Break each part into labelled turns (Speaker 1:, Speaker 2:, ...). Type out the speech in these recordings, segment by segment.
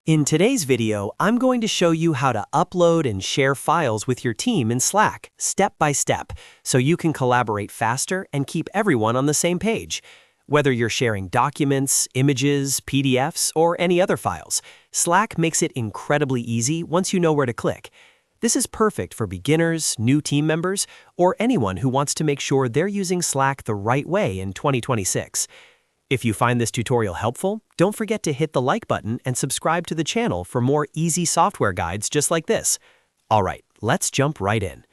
Speaker 1: In today's video, I'm going to show you how to upload and share files with your team in Slack, step by step, so you can collaborate faster and keep everyone on the same page. Whether you're sharing documents, images, PDFs, or any other files, Slack makes it incredibly easy once you know where to click. This is perfect for beginners, new team members, or anyone who wants to make sure they're using Slack the right way in 2026. If you find this tutorial helpful, don't forget to hit the like button and subscribe to the channel for more easy software guides just like this. Alright, let's jump right in.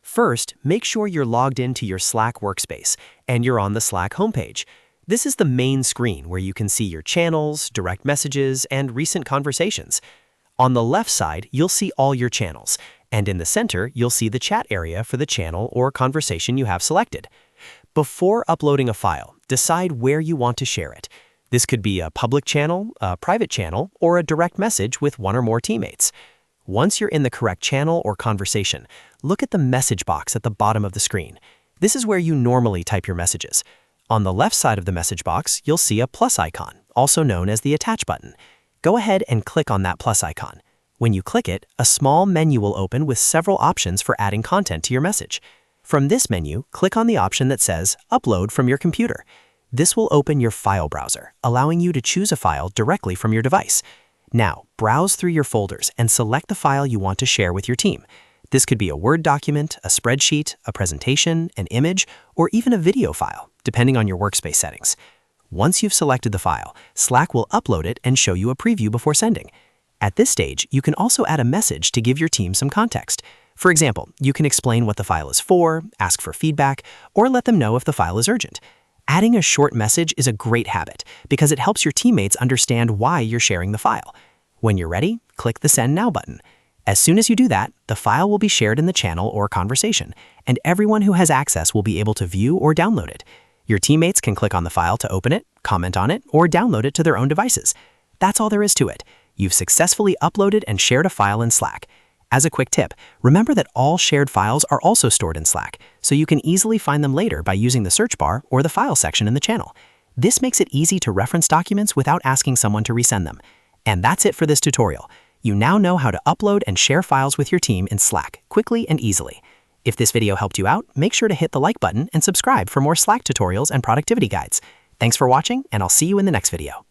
Speaker 1: First, make sure you're logged into your Slack workspace and you're on the Slack homepage. This is the main screen where you can see your channels, direct messages, and recent conversations. On the left side, you'll see all your channels, and in the center, you'll see the chat area for the channel or conversation you have selected. Before uploading a file, decide where you want to share it. This could be a public channel, a private channel, or a direct message with one or more teammates. Once you're in the correct channel or conversation, look at the message box at the bottom of the screen. This is where you normally type your messages. On the left side of the message box, you'll see a plus icon, also known as the attach button. Go ahead and click on that plus icon. When you click it, a small menu will open with several options for adding content to your message. From this menu, click on the option that says Upload from your computer. This will open your file browser, allowing you to choose a file directly from your device. Now, browse through your folders and select the file you want to share with your team. This could be a Word document, a spreadsheet, a presentation, an image, or even a video file, depending on your workspace settings. Once you've selected the file, Slack will upload it and show you a preview before sending. At this stage, you can also add a message to give your team some context. For example, you can explain what the file is for, ask for feedback, or let them know if the file is urgent. Adding a short message is a great habit because it helps your teammates understand why you're sharing the file. When you're ready, click the Send Now button. As soon as you do that, the file will be shared in the channel or conversation, and everyone who has access will be able to view or download it. Your teammates can click on the file to open it, comment on it, or download it to their own devices. That's all there is to it. You've successfully uploaded and shared a file in Slack. As a quick tip, remember that all shared files are also stored in Slack, so you can easily find them later by using the search bar or the file section in the channel. This makes it easy to reference documents without asking someone to resend them. And that's it for this tutorial. You now know how to upload and share files with your team in Slack quickly and easily. If this video helped you out, make sure to hit the like button and subscribe for more Slack tutorials and productivity guides. Thanks for watching, and I'll see you in the next video.